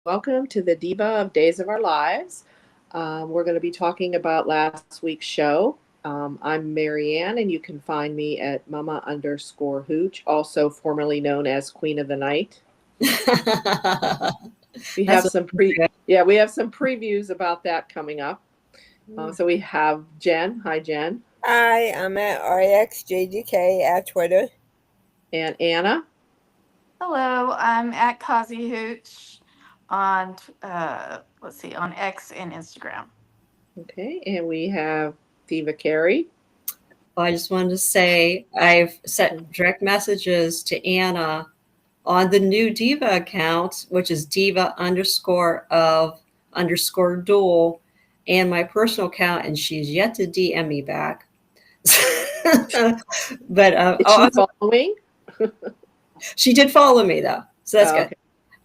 welcome to the Diva of Days of Our Lives. We're going to be talking about last week's show. I'm Marianne, and you can find me at Mama underscore Hooch, also formerly known as Queen of the Night. We That's have what some I'm good. we have some previews about that coming up. So we have Jen. Hi, Jen. Hi, I'm at RXJGK at Twitter. And Anna. Hello, I'm at Kazi Hooch on on X and Instagram. Okay. And we have Diva Carey. Well, I just wanted to say I've sent direct messages to Anna on the new Diva account, which is Diva underscore of underscore duel, and my personal account, and she's yet to DM me back. But Is she following? she did follow me though, so that's good.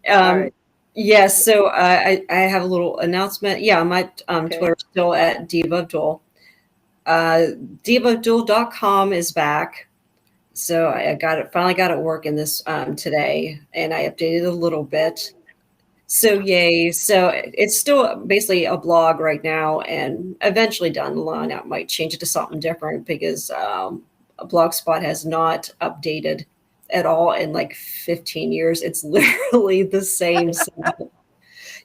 Okay. All right. Yes, so I have a little announcement. Yeah, my Okay. Twitter still at Diva of Duel. DivaDuel.com is back. So I got it, finally got it working this today, and I updated a little bit. So yay! So it's still basically a blog right now, and eventually down the line I might change it to something different because Blogspot has not updated at all in like 15 years. It's literally the same.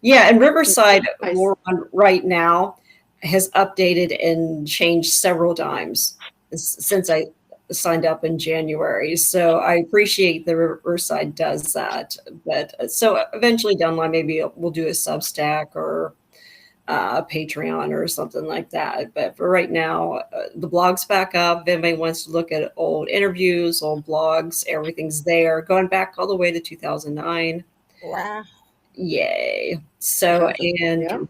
Yeah, and Riverside Nice. we're on right now has updated and changed several times since I signed up in January. So I appreciate the Riverside does that. But so eventually down the line, maybe we'll do a Substack or a Patreon or something like that. But for right now, the blog's back up. If anybody wants to look at old interviews, old blogs, everything's there, going back all the way to 2009. Wow. Yay. So, and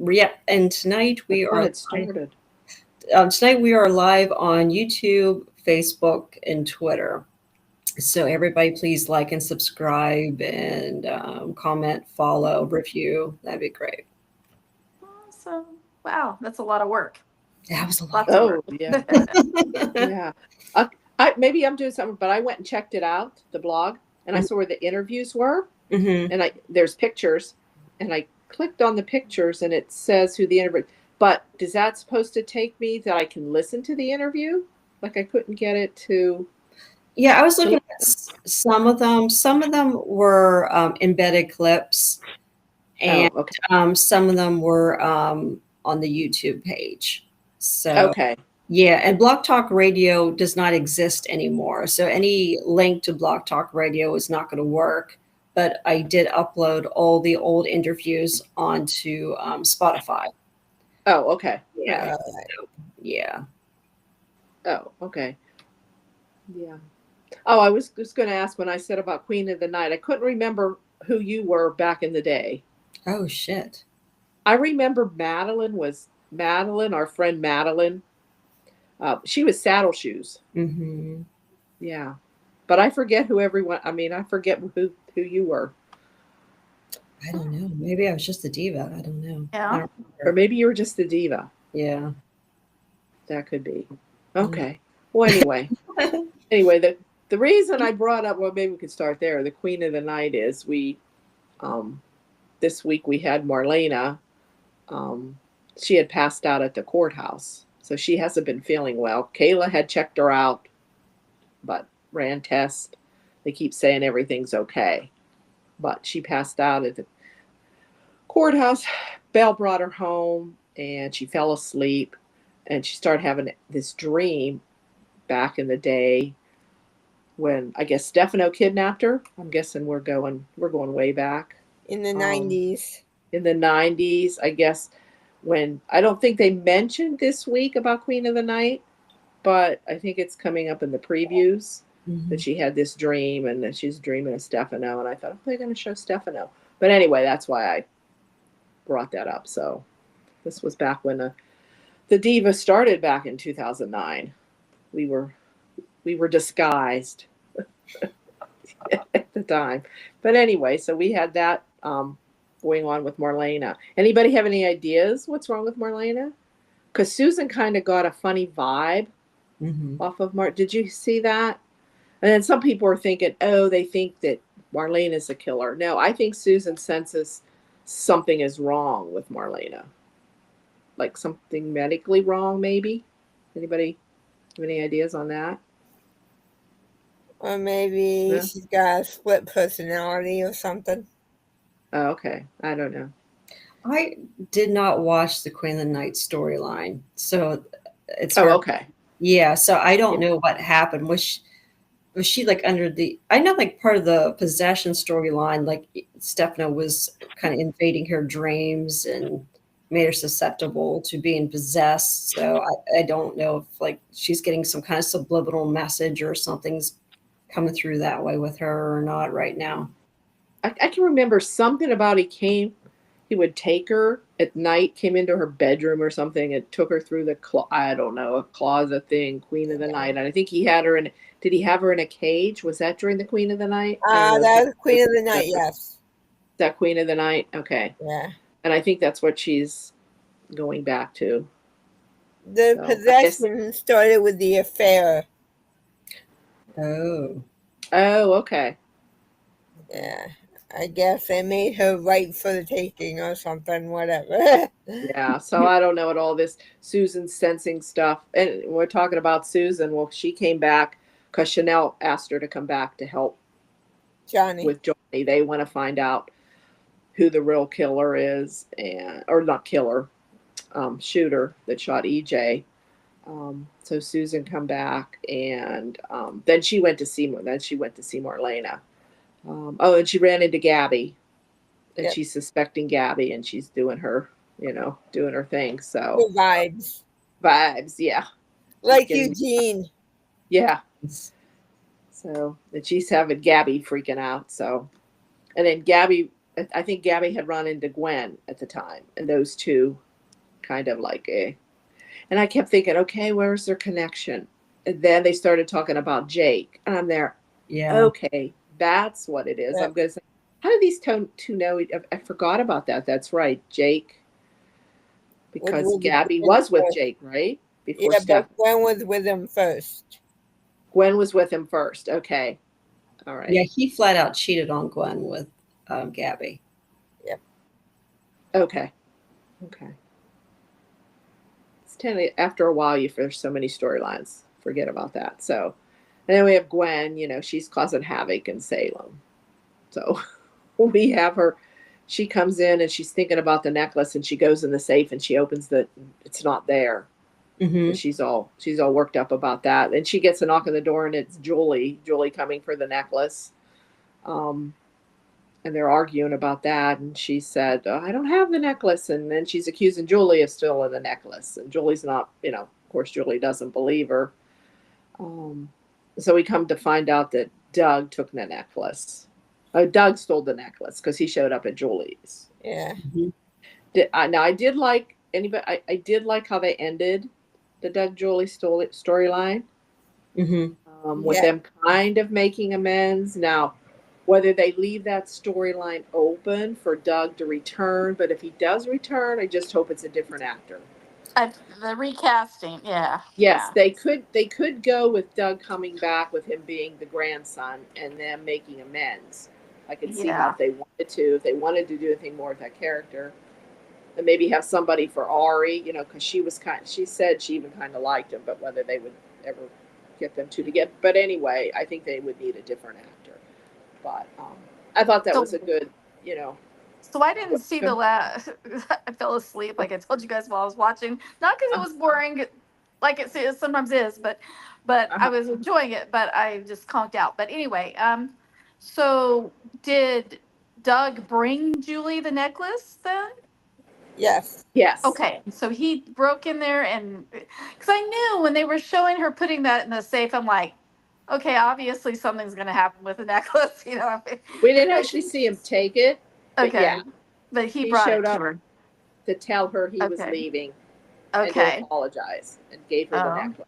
yeah, and tonight we That's are when it started. tonight we are live on YouTube, Facebook, and Twitter. So everybody, please like and subscribe and comment, follow, review. That'd be great. Awesome. Wow, that's a lot of work. That was a lot. Lots of Oh, work. yeah. Yeah. Maybe I'm doing something, but I went and checked it out, the blog, and I saw where the interviews were, Mm-hmm. and there's pictures, and I clicked on the pictures, and it says who the interview. But is that supposed to take me that I can listen to the interview? Like I couldn't get it to. Yeah, I was looking at some of them. Some of them were embedded clips, and Oh, okay. some of them were on the YouTube page. So Okay. yeah, and Block Talk Radio does not exist anymore. So any link to Block Talk Radio is not going to work. But I did upload all the old interviews onto Spotify. Oh, okay. Yeah, Okay. yeah. Oh, okay. Yeah. Oh, I was just going to ask when I said about Queen of the Night. I couldn't remember who you were back in the day. Oh shit. I remember Madeline, our friend Madeline. She was Saddle Shoes. Mm-hmm. Yeah, but I forget who everyone. I mean, I forget who you were, I don't know. Maybe I was just a diva. I don't know. Yeah. I don't or remember. maybe you were just the diva. Yeah. That could be. Okay. Well, anyway, the reason I brought up, well, maybe we could start there. The Queen of the Night is um, this week we had Marlena. Um, she had passed out at the courthouse, so she hasn't been feeling well. Kayla had checked her out, but ran tests. They keep saying everything's okay, but she passed out at the courthouse. Belle brought her home, and she fell asleep, and she started having this dream back in the day when I guess Stefano kidnapped her. I'm guessing we're going way back In the um, 90s. in the 90s. I guess when I don't think they mentioned this week about Queen of the Night, but I think it's coming up in the previews Mm-hmm. that she had this dream and that she's dreaming of Stefano. And I thought, oh, they're going to show Stefano. But anyway, that's why I brought that up. So this was back when the diva started back in 2009. We were we were disguised at the time. But anyway, so we had that going on with Marlena. Anybody have any ideas what's wrong with Marlena? Because Susan kind of got a funny vibe Mm-hmm. off of Mark. Did you see that? And then some people are thinking, oh, they think that Marlene is a killer. No, I think Susan senses something is wrong with Marlena. Like something medically wrong, maybe? Anybody have any ideas on that? Or maybe Yeah. she's got a split personality or something. Oh, okay. I don't know. I did not watch the Queen of the Night storyline, so it's Oh, hard. okay. Yeah, so I don't Yeah. know what happened. Was she like under the? I know like part of the possession storyline, like Stefano was kind of invading her dreams and made her susceptible to being possessed. So I don't know if like she's getting some kind of subliminal message or something's coming through that way with her or not right now. I can remember something about he would take her at night, came into her bedroom or something, and took her through I don't know, a closet thing, Queen of the Night. And I think he had her in, did he have her in a cage? Was that during the Queen of the Night? I don't know. That was Queen of the Night, yes. That Queen of the Night? Okay. Yeah. And I think that's what she's going back to. The So, possession started with the affair. Oh, Oh, okay. Yeah. I guess they made her right for the taking or something, whatever. Yeah. So I don't know what all this Susan sensing stuff. And we're talking about Susan. Well, she came back because Chanel asked her to come back to help Johnny. with Johnny. They want to find out who the real killer is, or not killer, shooter that shot EJ. So Susan come back, and then she went to see Marlena. Oh, and she ran into Gabby, and Yep. she's suspecting Gabby, and she's doing her, doing her thing. The So vibes. vibes, yeah, Like getting- Eugene. yeah. So that she's having Gabby freaking out. So, and then I think Gabby had run into Gwen at the time, and those two kind of like a. And I kept thinking, okay, where's their connection? And then they started talking about Jake, and I'm there. yeah. Okay, that's what it is. Yeah. I'm gonna say, how do these two know? I forgot about that. That's right, Jake, because With Gabby Gwen was with first. Jake, right? Before Yeah, Steph. but Gwen was with him first. Gwen was with him first. Okay, all right. Yeah, he flat out cheated on Gwen with Gabby. Okay. It's after a while, there's so many storylines. Forget about that. So, and then we have Gwen. She's causing havoc in Salem. So we have her. She comes in and she's thinking about the necklace, and she goes in the safe and she opens it's not there. Mm-hmm. She's all worked up about that. And she gets a knock on the door, and it's Julie coming for the necklace. And they're arguing about that. And she said, oh, I don't have the necklace. And then she's accusing Julie of stealing the necklace. And Julie's not, of course, Julie doesn't believe her. So we come to find out that Doug took the necklace. Doug stole the necklace because he showed up at Julie's. Yeah. Now I did like I did like how they ended the Doug Julie storyline. Mm-hmm. With them kind of making amends. Now, whether they leave that storyline open for Doug to return, but if he does return, I just hope it's a different actor. The recasting, yeah. Yes, yeah. they could go with Doug coming back with him being the grandson and them making amends. I could see how if they wanted to do anything more with that character, and maybe have somebody for Ari, because she said she even kind of liked him, but whether they would ever get them two together. But anyway, I think they would need a different actor. But I thought that was a good, So I didn't see the last. I fell asleep, like I told you guys while I was watching. Not because it was boring, like it sometimes is, but I was enjoying it. But I just conked out. But anyway, so did Doug bring Julie the necklace then? Yes. Yes. Okay, so he broke in there and because I knew when they were showing her putting that in the safe, I'm like, okay, obviously something's gonna happen with the necklace, We didn't actually see him take it. But okay, yeah, but he brought showed it to up her. to tell her he was Okay. leaving and Okay, to apologize and gave her the Oh. necklace.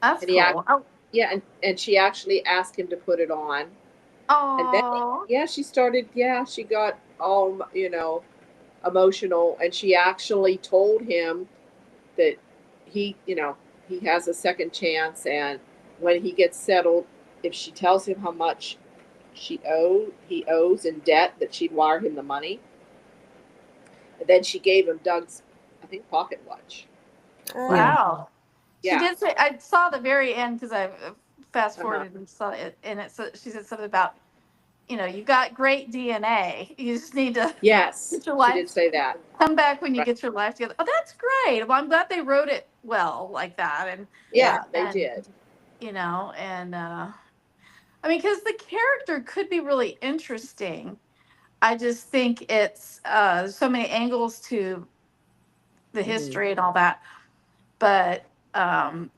that's And he cool. Oh, Yeah, and she actually asked him to put it on. And then, oh, she got all, emotional. And she actually told him that he has a second chance. And when he gets settled, if she tells him how much he owes in debt, that she'd wire him the money. And then she gave him Doug's, I think, pocket watch. Wow. She Yeah. did say, I saw the very end because I fast Uh-huh. forwarded and saw it, and she said something about, you've got great DNA. You just need to Yes, get your she life, did say that. come back when you Right. get your life together. Oh, that's great. Well, I'm glad they wrote it well like that. And, Yeah, they and, did. and, I mean, because the character could be really interesting. I just think it's so many angles to the Mhm. history and all that. But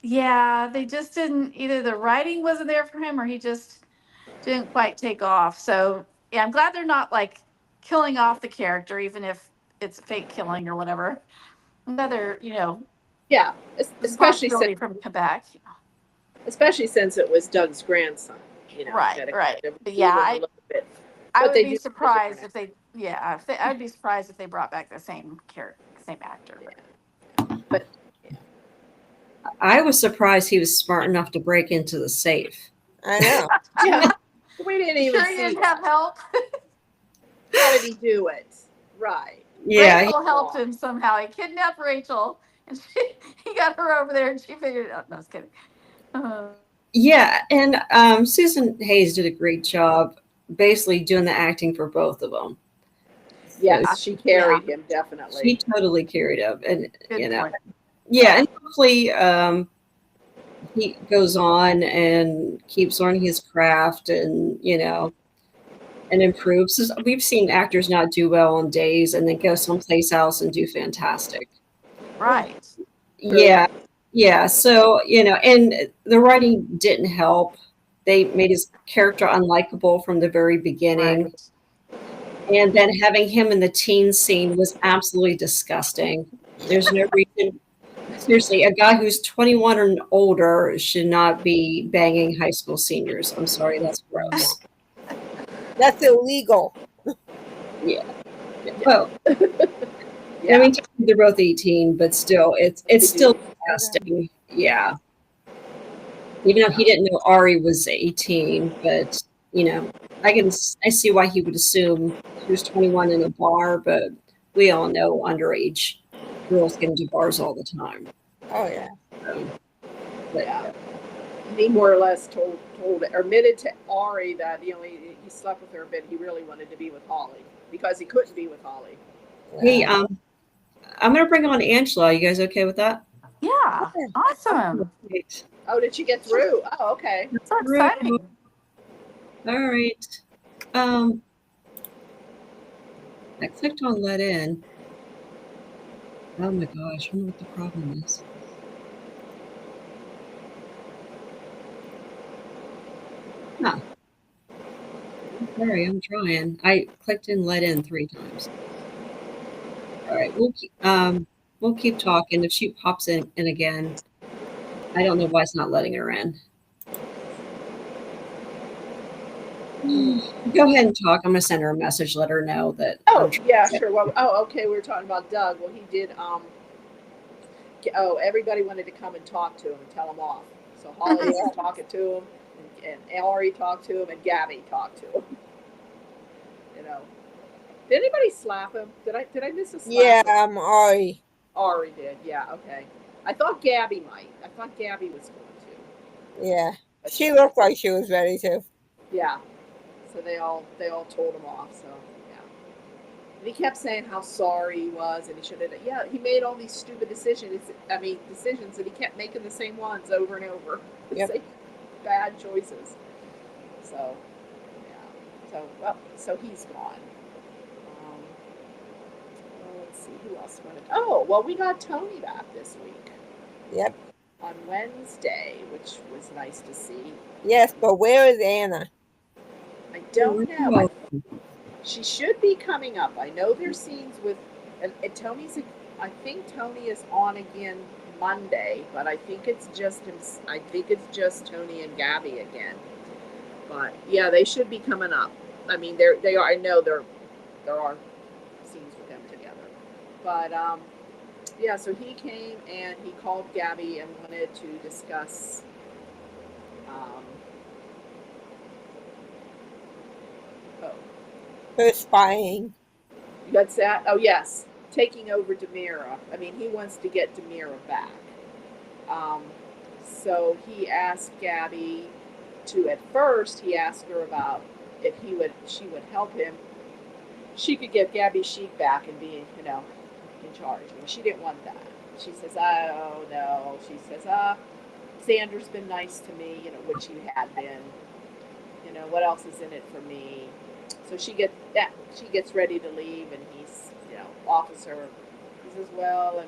yeah, they just didn't, either the writing wasn't there for him or he just didn't quite take off. So yeah, I'm glad they're not like killing off the character, even if it's a fake killing or whatever. Another, Yeah, there's a possibility from Quebec. especially since it was Doug's grandson. Right, that it right. kind of But yeah, blew him a little bit. I But would they be do surprised if they, yeah, I'd be surprised if they brought back the same character, same actor. But I was surprised he was smart enough to break into the safe. I know. yeah, we didn't even Sure, you see didn't have help. how did he do it. Right. Yeah, Rachel helped him somehow. He kidnapped Rachel, and he got her over there, and she figured it out. No, I was kidding. yeah, and Susan Hayes did a great job, basically doing the acting for both of them. Yes, she carried him definitely. She totally carried him, and Good point. yeah, and hopefully he goes on and keeps learning his craft, and and improves. 'Cause we've seen actors not do well on days and then go someplace else and do fantastic. Right. Yeah, yeah. So and the writing didn't help. They made his character unlikable from the very beginning. Right. And then having him in the teen scene was absolutely disgusting. There's no reason. Seriously, a guy who's 21 and older should not be banging high school seniors. I'm sorry, that's gross. That's illegal. Yeah. Well, Yeah. I mean, they're both 18, but still, it's still disgusting. Yeah. Even though he didn't know Ari was 18, but I see why he would assume he was 21 in a bar, but we all know underage girls get into bars all the time. Oh yeah. But, Yeah. He more or less told or admitted to Ari that he slept with her, but he really wanted to be with Holly because he couldn't be with Holly. Hey, I'm gonna bring on Angela. You guys okay with that? Yeah. Awesome. Great. Oh, did she get through? Oh, okay. So exciting. All right. I clicked on let in. Oh my gosh, I wonder what the problem is. Huh. Sorry, I'm trying. I clicked in let in 3 times. All right, we'll keep talking. If she pops in again, I don't know why it's not letting her in. Go ahead and talk. I'm gonna send her a message, let her know that. Oh, yeah, sure. Well, okay. We were talking about Doug. Well, he did. Everybody wanted to come and talk to him and tell him off. So Holly was talking to him, and Ari talked to him, and Gabby talked to him. Did anybody slap him? Did I miss a slap? Yeah, Ari. Ari did. Yeah. Okay. I thought Gabby might. I thought Gabby was going to. Yeah. She looked like she was ready to. Yeah. So they all told him off. So yeah. And he kept saying how sorry he was, and he should have. Yeah, he made all these stupid decisions. Decisions, and he kept making the same ones over and over. Yep. Same bad choices. So yeah. So he's gone. Let's see who else wanted. Oh, well, we got Tony back this week. Yep. On Wednesday, which was nice to see. Yes, but where is Anna? I don't know. She should be coming up. I know there's scenes with, and Tony's. I think Tony is on again Monday, but I think it's just him. I think it's just Tony and Gabby again. But yeah, they should be coming up. I mean, they are. I know there are scenes with them together. But yeah, so he came and he called Gabby and wanted to discuss. Her spying. That's that. Oh yes, taking over Demira. I mean, he wants to get Demira back. So he asked Gabby to, at first, he asked her about if she would help him. She could get Gabby Sheik back and be, in charge. And she didn't want that. She says, oh, no. She says, Xander's been nice to me, which he had been. What else is in it for me? So she gets ready to leave, and he's, officer. He says, well,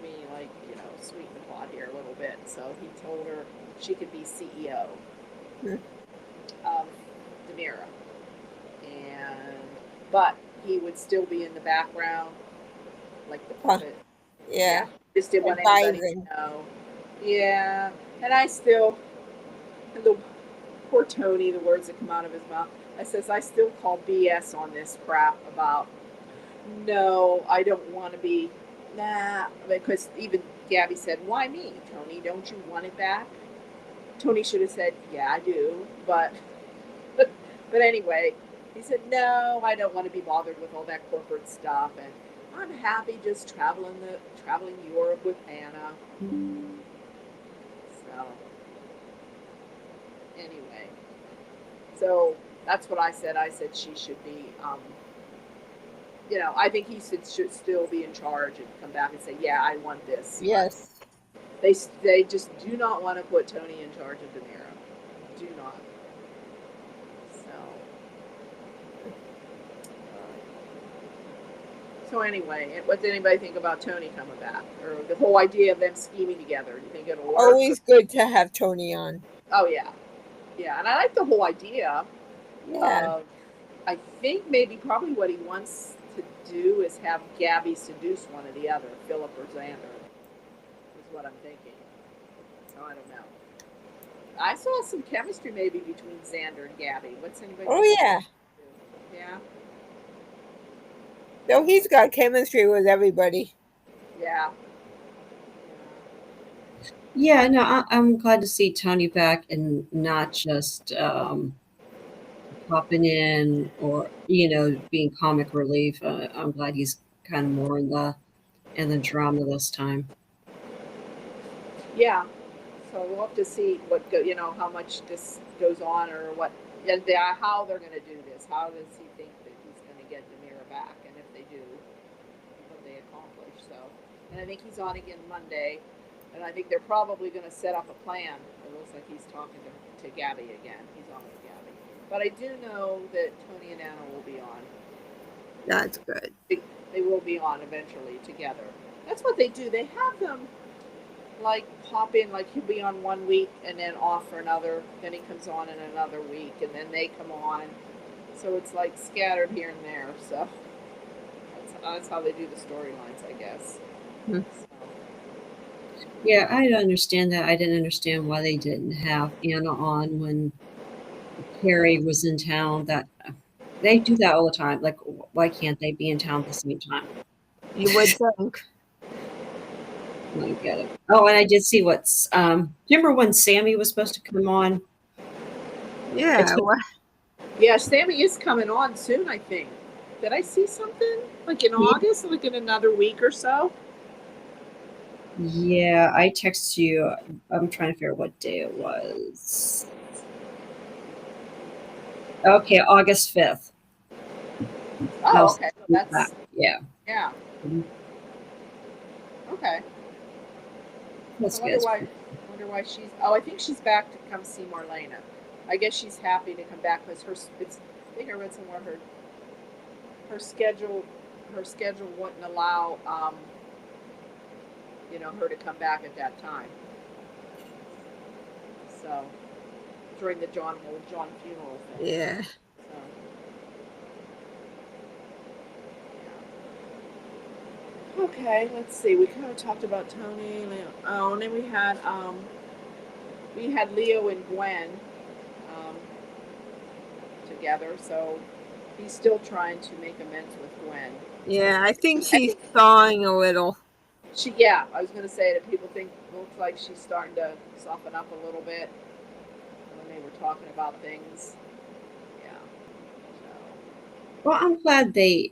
sweeten the pot here a little bit. So he told her she could be CEO of Demira. But he would still be in the background, like the puppet. Yeah. Just didn't want anybody to know. Yeah. And the poor Tony, the words that come out of his mouth, I still call BS on this crap about, no, I don't want to be, because even Gabby said, why me, Tony? Don't you want it back? Tony should have said, yeah, I do, but anyway, he said, no, I don't want to be bothered with all that corporate stuff, and I'm happy just traveling Europe with Anna. So, anyway, so that's what I said. I said she should be, I think he should still be in charge and come back and say, yeah, I want this. Yes. They just do not want to put Tony in charge of Demira. Do not. So anyway, what did anybody think about Tony coming back? Or the whole idea of them scheming together? Do you think it'll work? Always good to have Tony on. Oh, yeah. Yeah, and I like the whole idea. Yeah. I think probably what he wants to do is have Gabby seduce one or the other, Philip or Xander, is what I'm thinking. So I don't know. I saw some chemistry maybe between Xander and Gabby. What's anybody? Oh, yeah. Yeah. So he's got chemistry with everybody. Yeah. Yeah, no, I'm glad to see Tony back and not just popping in or being comic relief. I'm glad he's kind of more in the drama this time. Yeah. So we'll have to see how much this goes on or what, and how they're going to do this. How does he think that he's going to get Demira back? And if they do, what they accomplish. So, and I think he's on again Monday. And I think they're probably going to set up a plan. It looks like he's talking to Gabby again. He's on with Gabby. But I do know that Tony and Anna will be on. That's good. They will be on eventually together. That's what they do. They have them pop in, he'll be on 1 week and then off for another. Then he comes on in another week and then they come on. So it's scattered here and there. So that's how they do the storylines, I guess. So. Yeah, I understand that. I didn't understand why they didn't have Anna on when Carrie was in town. That they do that all the time. Why can't they be in town at the same time? You would think. I get it. Oh, and I did see what's. Remember when Sammy was supposed to come on? Yeah. Yeah, Sammy is coming on soon, I think. Did I see something? In August? In another week or so? Yeah, I texted you. I'm trying to figure out what day it was. Okay, August 5th. Oh, okay. Well, that's yeah. Yeah. Mhm. Okay. That's I wonder why she's. Oh, I think she's back to come see Marlena. I guess she's happy to come back because I think I read somewhere her schedule wouldn't allow her to come back at that time. So during the John funeral thing. Yeah. So, yeah. Okay, let's see. We kind of talked about Tony. Oh, and then we had Leo and Gwen together. So he's still trying to make amends with Gwen. Yeah, I think she's thawing a little. I was going to say that people looks like she's starting to soften up a little bit when they were talking about things. Yeah. So. Well, I'm glad they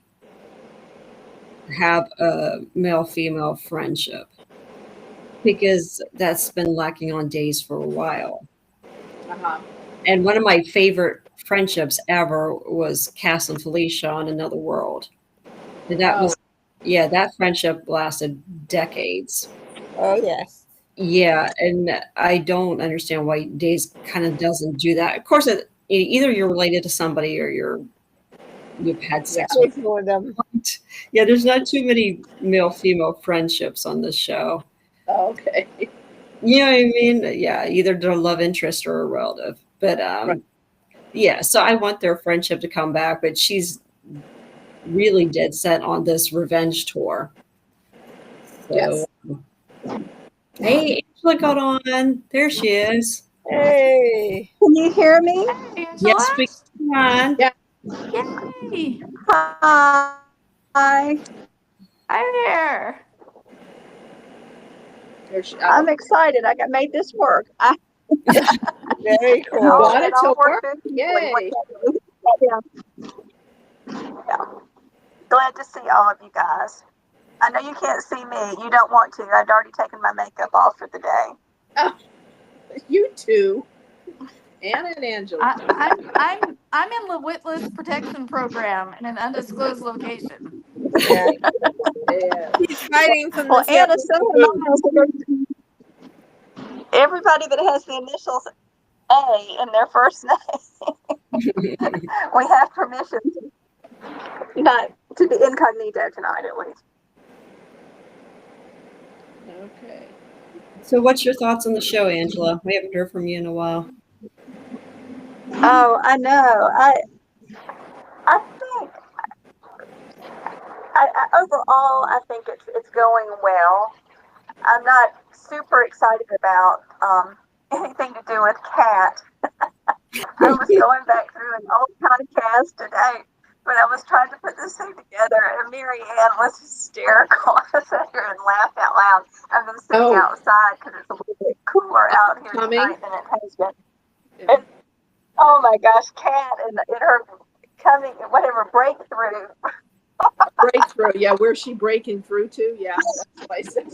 have a male-female friendship because that's been lacking on Days for a while. Uh-huh. And one of my favorite friendships ever was Cass and Felicia on Another World. And that was, yeah, that friendship lasted decades. Oh, yes. Yeah, and I don't understand why Days kind of doesn't do that. Of course, either you're related to somebody or you've had sex with. With one of them. Yeah, there's not too many male-female friendships on this show. Okay. You know what I mean? Yeah, either they're a love interest or a relative. But Right. yeah, so I want their friendship to come back, but she's really dead set on this revenge tour. So, Yes. hey, Angela got on. There she is. Hey. Can you hear me? Hey, Angela. Yes, we can. Yeah. Yay. Hi. Hi there. I'm excited. I got made this work. Very cool. Got it it all to worked work? beautifully. Yay. Yeah. Glad to see all of you guys. I know you can't see me. You don't want to. I'd already taken my makeup off for the day. You two, Anna and Angela. I'm in the Witless Protection Program in an undisclosed location. Yeah. Yeah. He's hiding from Well, the Anna, seven. everybody that has the initials A in their first name, we have permission not to be incognito tonight, at least. Okay. So, what's your thoughts on the show, Angela? We haven't heard from you in a while. Oh, I know. I think overall, I think it's going well. I'm not super excited about anything to do with Kat. I was going back through an old podcast today when I was trying to put this thing together, and Mary Ann was hysterical. I sat here and laughed out loud. I've been sitting outside because it's a little bit cooler out here tonight than it has been. Yeah. And, oh my gosh, Kat and her coming, whatever, breakthrough. Breakthrough. Yeah, where's she breaking through to? Yeah, that's what I said.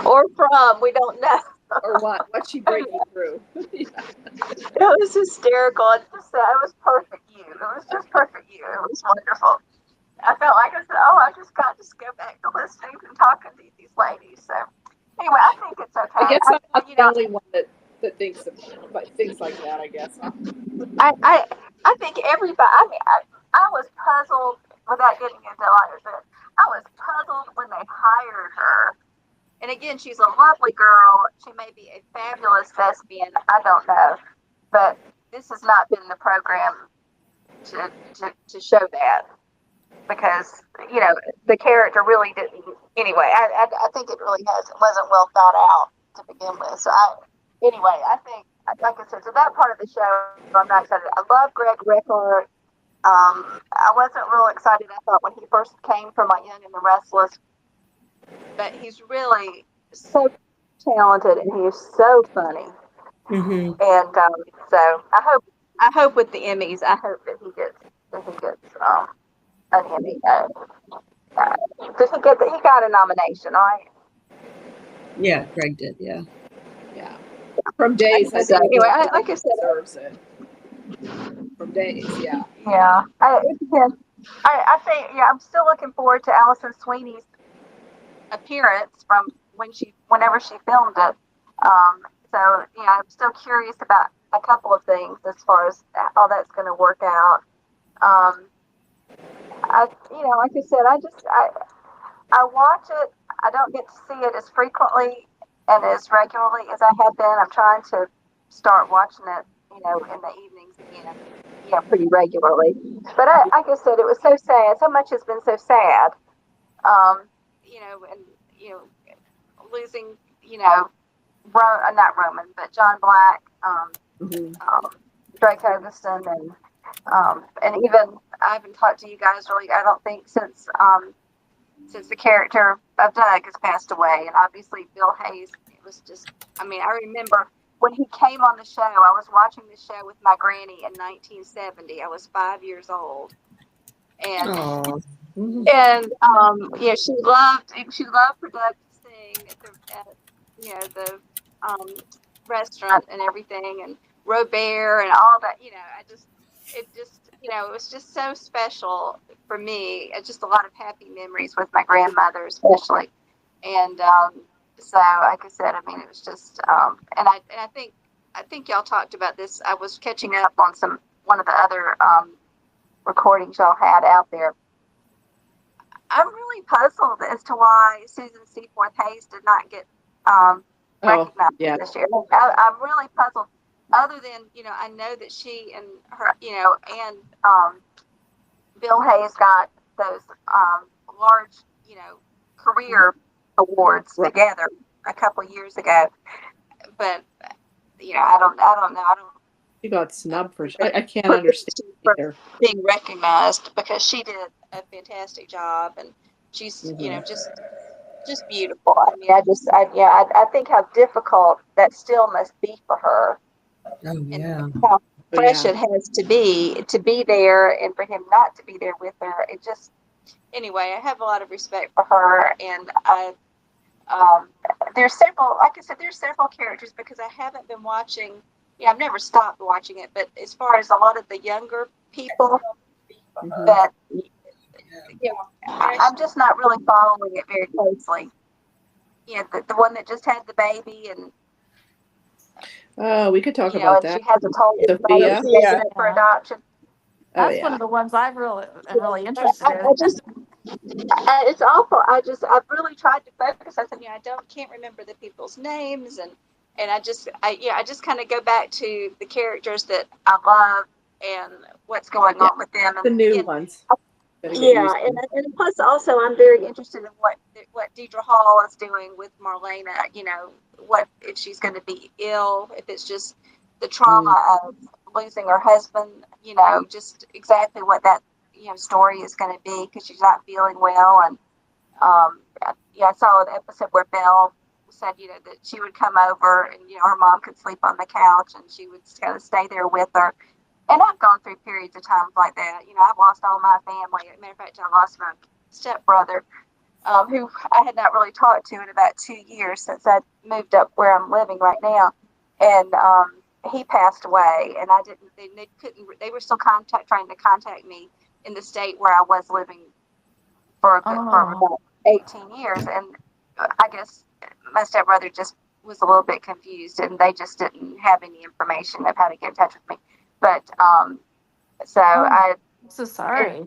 Or from, we don't know. Or what? What's she breaking through? Yeah. It was hysterical. It was perfect you. It was just perfect you. It was wonderful. I felt like I said, oh, I just got to go back to listening and talking to these ladies. So anyway, I think it's okay. I guess I'm not the only one that thinks like that, I guess. Huh? I think everybody, I was puzzled without getting into it, but I was puzzled when they hired her. And again, she's a lovely girl. She may be a fabulous thespian. I don't know. But this has not been the program to show that. Because, you know, the character really didn't. Anyway, I think it really wasn't well thought out to begin with. So, I think, like I said, so that part of the show, I'm not excited. I love Greg Rickard. I wasn't real excited, I thought, when he first came from My Young and the Restless. But he's really so talented and he is so funny. Mm-hmm. And so I hope with the Emmys, I hope that he gets an Emmy. He got a nomination, right? Yeah, Greg did. Yeah. Yeah. From Days, I So, think. anyway, he like I said, deserves it. From Days, yeah. Yeah. I think, yeah, I'm still looking forward to Alison Sweeney's appearance from whenever she filmed it. So, yeah, I'm still curious about a couple of things as far as how that's going to work out. Like I said, I watch it. I don't get to see it as frequently and as regularly as I have been. I'm trying to start watching it, in the evenings again, pretty regularly. But like I said, it was so sad. So much has been so sad. Losing, not Roman, but John Black, Drake Hogestyn, and even I haven't talked to you guys really. I don't think since the character of Doug has passed away, and obviously Bill Hayes. It was just, I remember when he came on the show. I was watching the show with my granny in 1970. I was 5 years old, and Mhm. And she loved producing at the restaurant and everything, and Robert and all that. It was just so special for me. It's just a lot of happy memories with my grandmother, especially. And so, like I said, I mean, it was just, and I think y'all talked about this. I was catching up on one of the other recordings y'all had out there. I'm really puzzled as to why Susan Seaforth Hayes did not get Oh, recognized yeah. this year. I'm really puzzled. Other than I know that she and her, and Bill Hayes got those large, career awards together a couple of years ago. But I don't know. I don't She got snubbed for. I can't understand for either. being recognized because she did a fantastic job, and she's Mhm. just beautiful. I mean, I think how difficult that still must be for her, Oh, and yeah. how Oh, fresh yeah. it has to be there, and for him not to be there with her. It just anyway. I have a lot of respect for her, and um, there's several. Like I said, there's several characters because I haven't been watching. Yeah, I've never stopped watching it, but as far as a lot of the younger people Mhm. that I'm just not really following it very closely. The one that just had the baby, and Oh, we could talk about and she that. hasn't told anybody Sophia. she gave Yeah. it up for Yeah. adoption. Oh, That's one yeah. of the ones I'm really I, interested I, in. I just, it's awful. I've really tried to focus. I said, can't remember the people's names, and I just kind of go back to the characters that I love and what's going Yeah. on with them, The and new again, ones. Gotta get yeah, used and to. and plus also I'm very interested in what Deidre Hall is doing with Marlena. What if she's going to be ill? If it's just the Mm. trauma of losing her husband. Just exactly what that story is going to be because she's not feeling well. And I saw an episode where Belle said that she would come over and her mom could sleep on the couch and she would kind of stay there with her. And I've gone through periods of times like that. I've lost all my family. As a matter of fact, I lost my stepbrother, who I had not really talked to in about 2 years since I moved up where I'm living right now. And he passed away, and I didn't. They couldn't. They were still trying to contact me in the state where I was living for Oh, about 18 years, and I guess my stepbrother just was a little bit confused, and they just didn't have any information of how to get in touch with me. But so oh, I, I'm so sorry.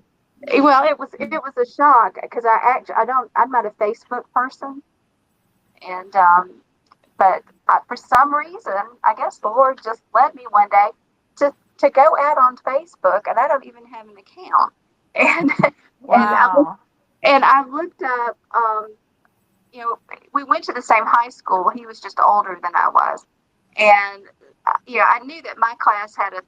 well, it was a shock because I'm not a Facebook person, and but for some reason, I guess the Lord just led me one day to go out on Facebook, and I don't even have an account, and and I looked, Wow. and I looked up, we went to the same high school. He was just older than I was, and I knew that my class had a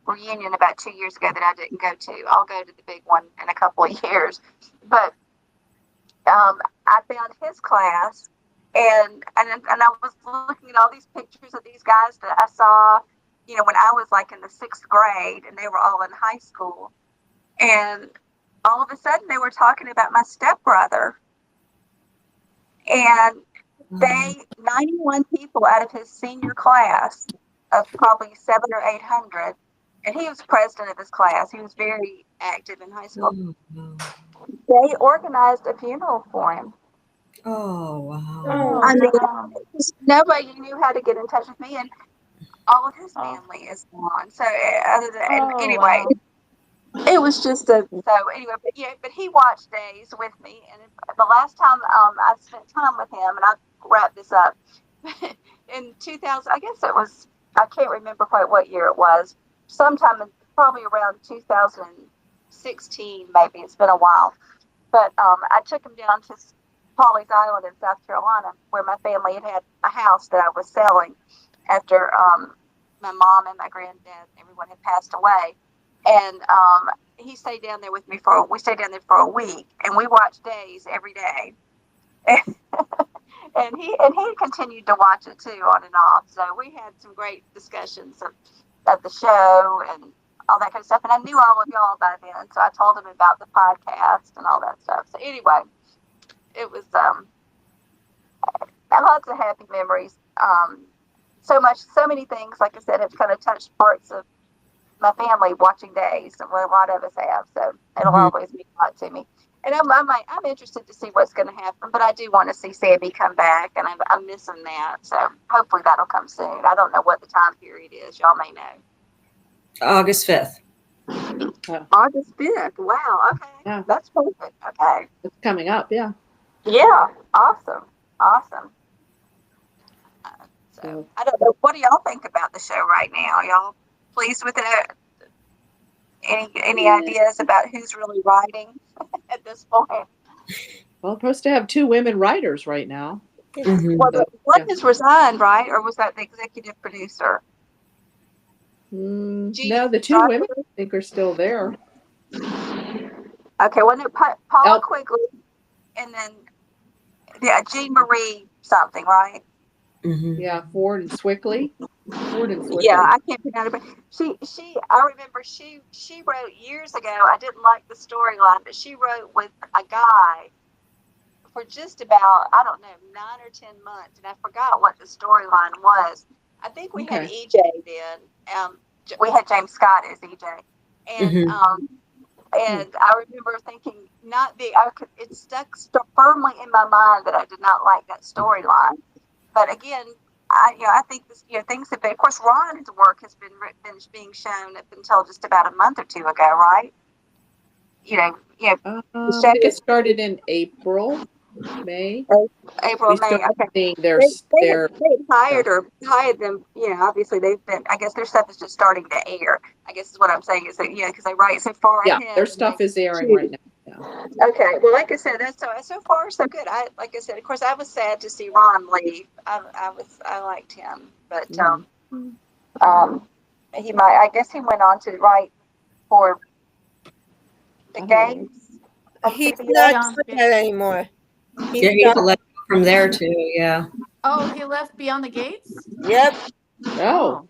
reunion about 2 years ago that I didn't go to. I'll go to the big one in a couple of years, but I found his class, and I was looking at all these pictures of these guys that I saw, when I was like in the 6th grade, and they were all in high school, and all of a sudden they were talking about my stepbrother, and Oh, 91 people out of his senior class of probably 700 or 800, and he was president of his class. He was very active in high school. oh, wow. They organized a funeral for him. Oh, wow. Oh, I mean, no. nobody knew how to get in touch with me, and all of his Oh, family is gone. So, oh, anyway, wow. it was just so anyway. But he watched Days with me, and the last time I spent time with him, and I'll wrap this up. In 2000, I guess it was, I can't remember quite what year it was. Sometime in, probably around 2016, maybe. It's been a while. But I took him down to Pawleys Island in South Carolina, where my family had a house that I was selling after my mom and my granddad and everyone had passed away. And he stayed down there with me we stayed down there for a week, and we watched Days every day. And he continued to watch it too, on and off. So we had some great discussions of the show, and all that kind of stuff. And I knew all of y'all by then, so I told him about the podcast and all that stuff. So anyway, it was lots of happy memories. So many things. Like I said, have kind of touched parts of my family watching Days, and what a lot of us have. So it'll always mean a lot to me. And I'm interested to see what's going to happen, but I do want to see Sammy come back, and I'm missing that. So hopefully that'll come soon. I don't know what the time period is. Y'all may know. August 5th. August 5th. Wow. Okay. Yeah. That's perfect. Okay. It's coming up. Yeah. Yeah. Awesome. So I don't know. What do y'all think about the show right now? Y'all pleased with it? Any ideas about who's really writing at this point? well, supposed to have 2 women writers right now. Mhm. Well, So, one yeah. has resigned, right? Or was that the executive producer? No, the 2 women I think are still there. Okay, wasn't it Paula Oh. Quigley and then Jean Marie something, right? Mhm. Yeah, Ford and Swickley. Yeah, I can't pronounce it. But I remember she wrote years ago. I didn't like the storyline, but she wrote with a guy for just about, I don't know, 9 or 10 months, and I forgot what the storyline was. I think we had Okay. EJ then. We had James Scott as EJ, and and I remember thinking it stuck firmly in my mind that I did not like that storyline. But again, I think this, things have been. Of course, Ron's work has been being shown up until just about a month or 2 ago, right? I think it started in April, May. April, We May. started Okay. seeing They hired them. Obviously they've been. I guess their stuff is just starting to air. I guess is what I'm saying is that because they write so far Yeah, ahead. their stuff is airing right now. Yeah. Okay, well, like I said, that's so far so good. Like I said, of course, I was sad to see Ron leave. I liked him, but he might. I guess he went on to write for the Gates. He's CBS. not doing that anymore. Yeah, he stopped. let from there too. Yeah. Oh, he left Beyond the Gates? Yep. Oh,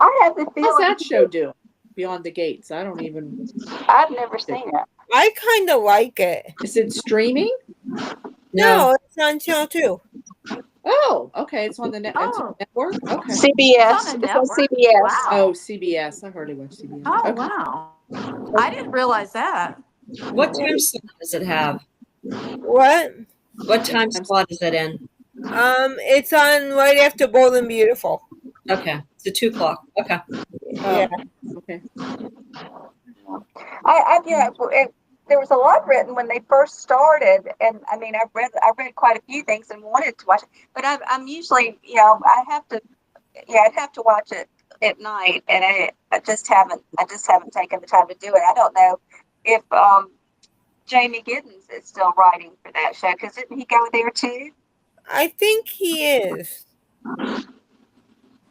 I have the how's feeling that show doing? Beyond the Gates. I don't even. I've never seen it. I kind of like it. Is it streaming? No, it's on channel 2. Oh, okay. It's on the Oh. network. Okay. CBS. It's on a It's on network? CBS. Wow. Oh, CBS. I hardly watch CBS. Oh, Okay. wow. I didn't realize that. What time slot does it have? What? What time slot is it in? It's on right after Bold and Beautiful. Okay, it's at 2:00. Okay. Yeah. Okay. There was a lot written when they first started, and I mean, I read quite a few things and wanted to watch it, but I'm usually, I'd have to watch it at night, and I just haven't taken the time to do it. I don't know if Jamie Giddens is still writing for that show, because didn't he go there too? I think he is.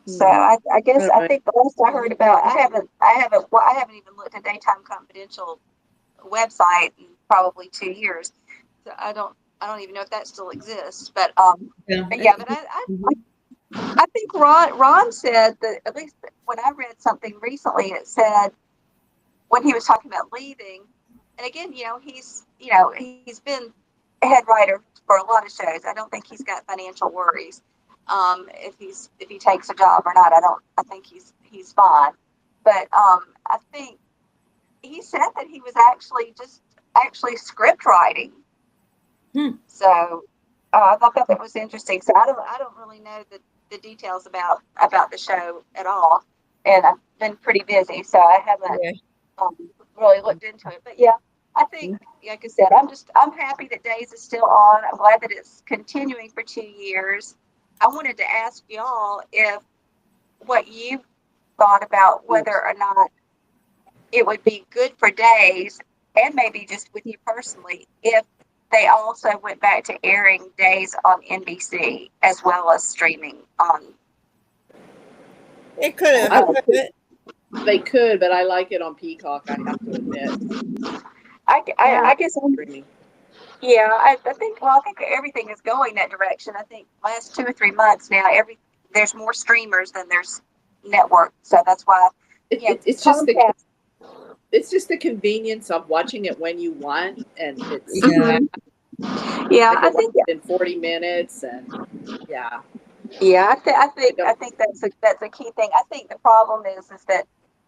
So I guess I Right. think the last I heard about, I haven't even looked at Daytime Confidential website in probably 2 years. So I don't even know if that still exists. But Yeah. but I think Ron said that, at least when I read something recently, it said when he was talking about leaving, and again, he's been a head writer for a lot of shows. I don't think he's got financial worries. If he takes a job or not, I think he's fine. But I think he said that he was actually script writing. So I thought that was interesting. So I don't really know the details about the show at all, and I've been pretty busy, so I haven't really looked into it. But yeah, I think, like I said, I'm happy that Days is still on. I'm glad that it's continuing for 2 years. I wanted to ask y'all what you thought about whether or not it would be good for Days, and maybe just with you personally, if they also went back to airing Days on NBC as well as streaming on. It could have. They could, but I like it on Peacock, I have to admit. I guess Streaming. yeah, I think everything is going that direction. I think last 2 or 3 months now, there's more streamers than there's network, so that's why It's just the Comcast. it's just the convenience of watching it when you want, and it's Yeah. Yeah, I I can watch think it in 40 minutes, and yeah. I think that's a key thing. I think the problem is that,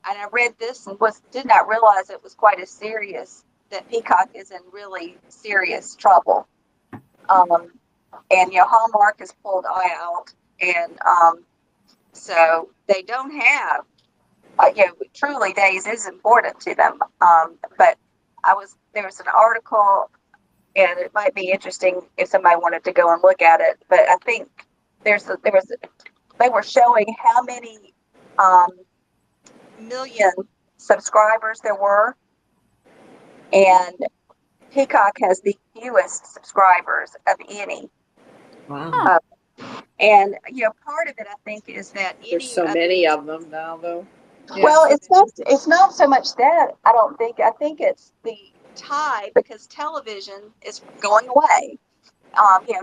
and I read this and did not realize it was quite as serious, that Peacock is in really serious trouble. And Hallmark has pulled out, and so they don't have. Truly, days is important to them. But there was an article, and it might be interesting if somebody wanted to go and look at it. But I think they were showing how many million subscribers there were, and Peacock has the fewest subscribers of any. Wow. And part of it, I think, is that There's so many of them now, though. Well, it's not so much that, I don't think. I think it's the tie, because television is going away.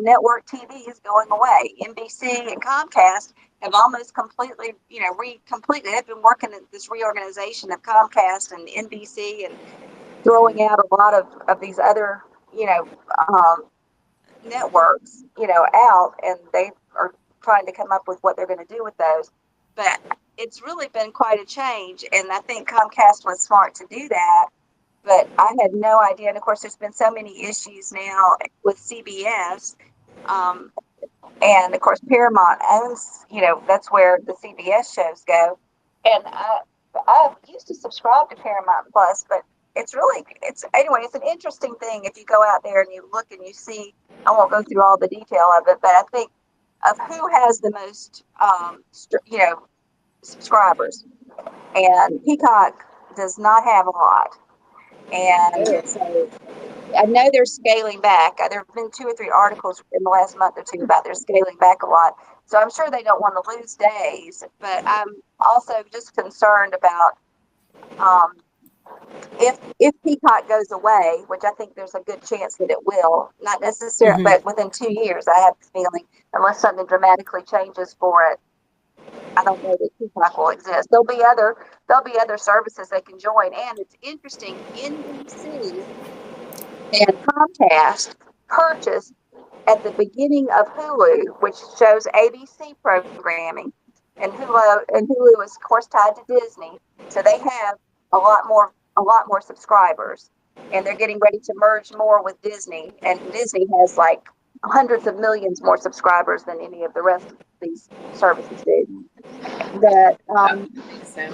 Network TV is going away. NBC and Comcast have almost completely, they've been working at this reorganization of Comcast and NBC and throwing out a lot of these other, networks, out, and they are trying to come up with what they're going to do with those. But it's really been quite a change, and I think Comcast was smart to do that. But I had no idea, and of course, there's been so many issues now with CBS, and of course, Paramount owns, that's where the CBS shows go. And I used to subscribe to Paramount Plus, but it's an interesting thing if you go out there and you look and you see. I won't go through all the detail of it, but I think of who has the most, subscribers, and Peacock does not have a lot. And so I know they're scaling back. There have been 2 or 3 articles in the last month or two about they're scaling back a lot. So I'm sure they don't want to lose days, but I'm also just concerned about if Peacock goes away, which I think there's a good chance that it will, not necessarily, but within 2 years, I have the feeling, unless something dramatically changes for it, I don't know that Peacock will exist. There'll be other services they can join, and it's interesting. NBC and Comcast purchased at the beginning of Hulu, which shows ABC programming, and Hulu is of course tied to Disney, so they have a lot more subscribers, and they're getting ready to merge more with Disney, and Disney has like hundreds of millions more subscribers than any of the rest of these services do. That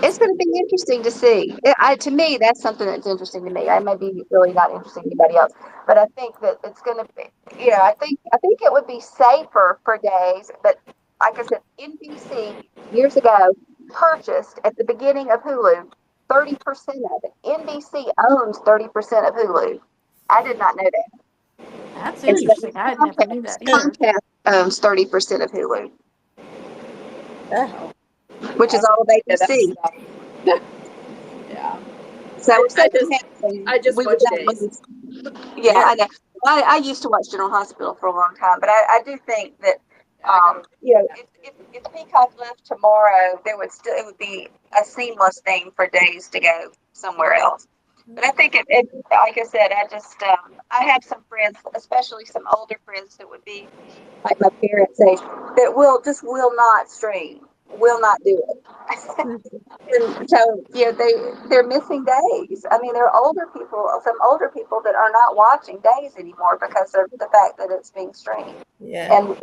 it's going to be interesting to see. To me, that's something that's interesting to me. I may be really not interesting to anybody else, but I think that it's going to be. I think it would be safer for days. But like I said, NBC years ago purchased at the beginning of Hulu 30% of it. NBC owns 30% of Hulu. I did not know that. That's interesting. I never knew that either. Comcast owns 30% of Hulu, Oh, which is all of ABC. Yeah. So if I something happened, I just we watch would not days. lose. Yeah, I know. I used to watch General Hospital for a long time, but I do think that if Peacock left tomorrow, it would be a seamless thing for days to go somewhere else. But I think it like I said, I have some friends, especially some older friends that would be like my parents' age, that will not stream, will not do it. And so they're missing days. I mean, there are some older people that are not watching days anymore because of the fact that it's being streamed. yeah. And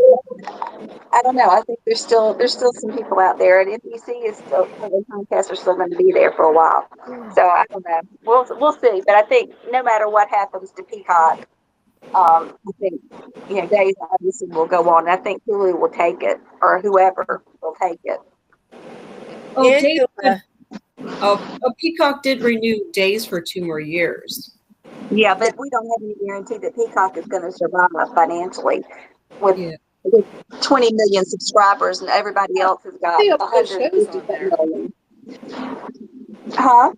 I don't know. I think there's still some people out there, and NBC is still, and Comcast are still going to be there for a while. So I don't know. We'll see. But I think no matter what happens to Peacock, I think days obviously will go on. I think Hulu will take it, or whoever will take it. Angela, Peacock did renew days for 2 more years. Yeah, but we don't have any guarantee that Peacock is going to survive financially with 20 million subscribers, and everybody else has got See a lot of shows 150 on there. million. Huh?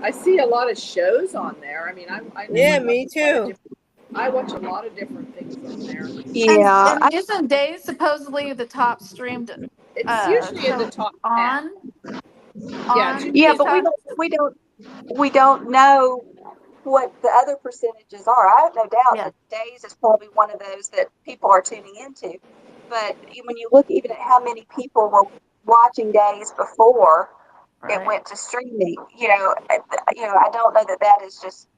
I see a lot of shows on there. I mean, I know yeah, I me watch a lot of too. I watch a lot of different things on there. Yeah. And isn't Days supposedly the top streamed It's usually in the top 10. on? Yeah, on Yeah, but TikTok? we don't know what the other percentages are. I have no doubt Yeah. that Days is probably one of those that people are tuning into. But when you look even at how many people were watching Days before it Right. went to streaming, I don't know that that is just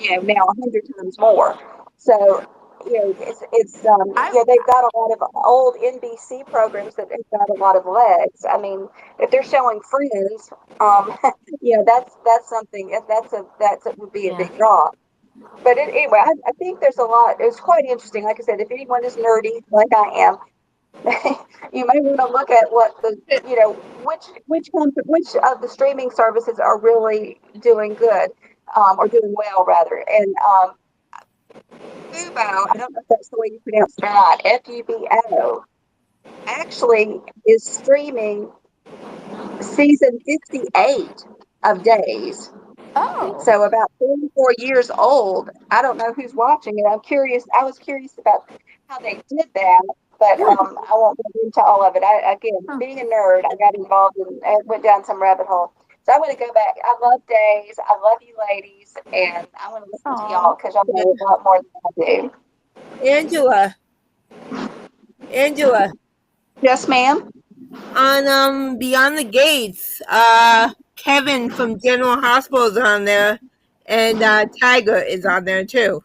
now 100 times more. So I they've got a lot of old NBC programs that have got a lot of legs. I mean, if they're showing Friends, that's something would be a Yeah. big draw. But anyway, I think there's a lot. It's quite interesting. Like I said, if anyone is nerdy like I am, you may want to look at what which of the streaming services are really doing good, or doing well rather. And Fubo, I don't know if that's the way you pronounce it or not, FUBO, actually is streaming season 58 of Days. Oh. So about 34 years old. I don't know who's watching it. I was curious about how they did that, but I won't go into all of it. Again, Huh. being a nerd, I got involved and went down some rabbit hole. So I want to go back. I love Days. I love you ladies, and I want to listen to y'all because y'all know a lot more than I do. Angela, Yes, ma'am. on Beyond the Gates, Kevin from General Hospital is on there, and Tiger is on there too.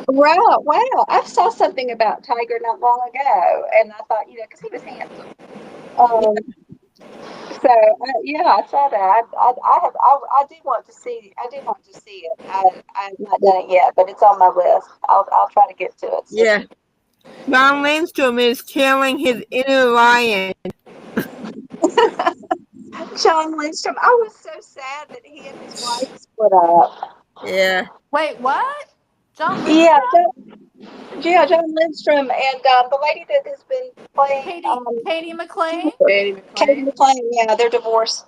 Right. Wow. I saw something about Tiger not long ago, and I thought, because he was handsome. So I saw that. I do want to see. I do want to see it. I've not done it yet, but it's on my list. I'll try to get to it soon. Yeah. Ron Lindstrom is killing his inner lion. John Lindstrom. I was so sad that he and his wife split up. Yeah. Wait, what? John Yeah, Lindstrom? John Lindstrom and the lady that has been playing Katie McLean? Katie Katie McLean. McLean. Yeah, they're divorced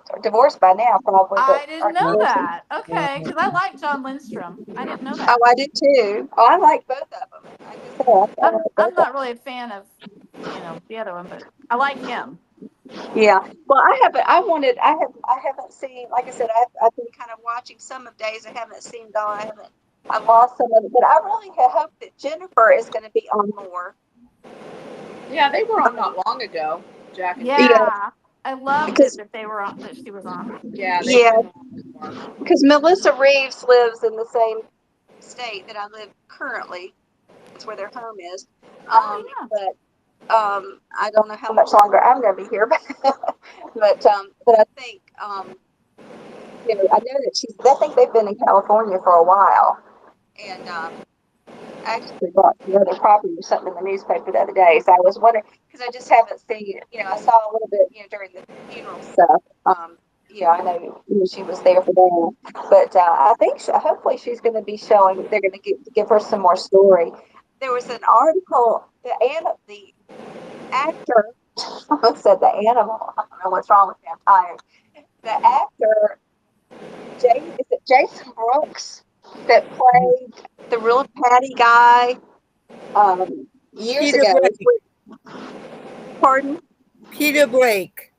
by now, probably. I But didn't know that. Okay, because I like John Lindstrom. I didn't know that. oh, I did too. Oh, I like both of them. I just said, I like both I'm of them. not really a fan of, the other one, but I like him. Yeah. Well, I haven't seen, like I said, I've been kind of watching some of Days. I haven't seen it all. I lost some of it, but I really hope that Jennifer is going to be on more. Yeah, they were on not long ago. Jack and Yeah. I loved Because- it that she was on. Yeah, they've Yeah. been on more. Because Melissa Reeves lives in the same state that I live currently. That's where their home is. Oh, yeah. But I don't know how much longer I'm going to be here, but I think I know that I think they've been in California for a while, and actually bought the other property or something in the newspaper the other day. So I was wondering because I just haven't seen it. I saw a little bit during the funeral stuff. I know she was there for that, but I think hopefully she's going to be showing. They're going to give her some more story. There was an article. The actor. I said the animal. I don't know what's wrong with me. I'm tired. The actor, is it Jason Brooks, that played the real Patty guy years Peter ago? Blake. Pardon? Peter Blake.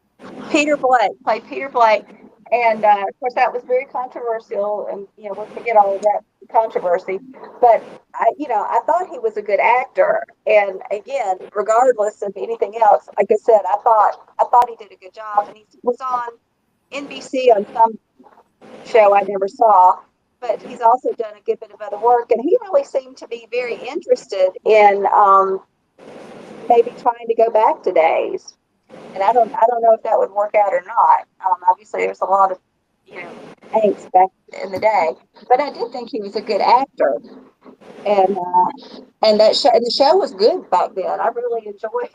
Peter Blake played Peter Blake, and of course that was very controversial, and we'll forget all of that controversy. But I thought he was a good actor, and again, regardless of anything else, like I said, I thought he did a good job, and he was on NBC on some show I never saw. But he's also done a good bit of other work, and he really seemed to be very interested in maybe trying to go back to Days. And I don't know if that would work out or not. Obviously, there's a lot of angst back in the day, but I did think he was a good actor, and the show was good back then. I really enjoyed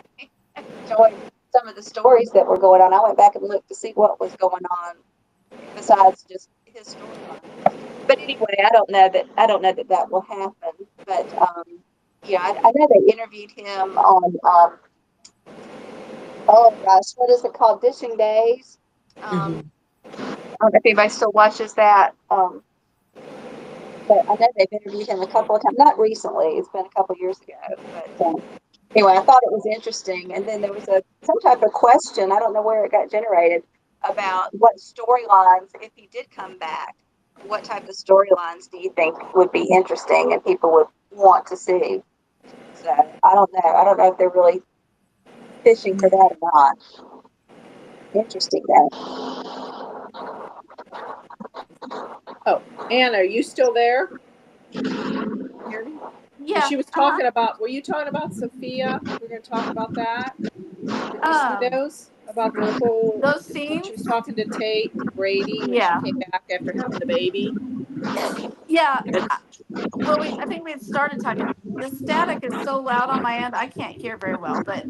some of the stories that were going on. I went back and looked to see what was going on besides just his storyline. But anyway, I don't know that will happen. But I know they interviewed him on. Oh gosh, what is it called? Dishing Days. I don't know if anybody still watches that. But I know they've interviewed him a couple of times. Not recently. It's been a couple of years ago. But anyway, I thought it was interesting. And then there was some type of question. I don't know where it got generated about what storylines, if he did come back, what type of storylines do you think would be interesting and people would want to see? So I don't know. I don't know if they're really fishing for that or not. Interesting though. Oh, Anna, are you still there? Hear me? Yeah. She was talking about, were you talking about Sophia? We're going to talk about that. Did you see those? About the whole, those she scenes. was talking to Tate and Brady when Yeah. she came back after having the baby. Yeah. Well, I think we had started talking. The static is so loud on my end, I can't hear very well. But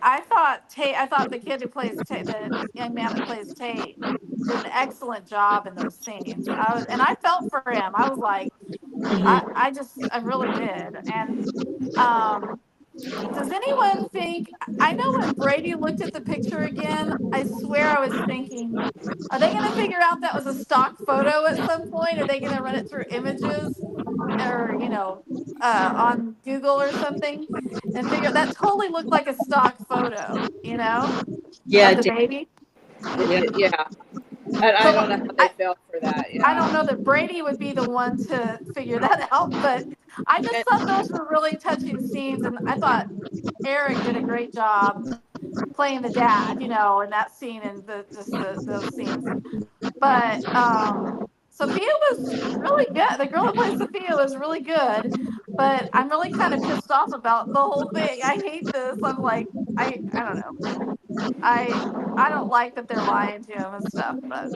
I thought the kid who plays Tate, the young man that plays Tate, did an excellent job in those scenes. I felt for him. I was like, I really did. And does anyone think? I know when Brady looked at the picture again, I swear I was thinking, are they going to figure out that was a stock photo at some point? Are they going to run it through images, or on Google or something, and figure that totally looked like a stock photo, Yeah, of the baby? Yeah. And I So don't know how they felt for that. Yeah. I don't know that Brady would be the one to figure that out, but I just thought those were really touching scenes, and I thought Eric did a great job playing the dad, in that scene and those scenes. But Sophia was really good. The girl that plays Sophia was really good, but I'm really kind of pissed off about the whole thing. I hate this. I'm like, I don't know. I don't like that they're lying to him and stuff, but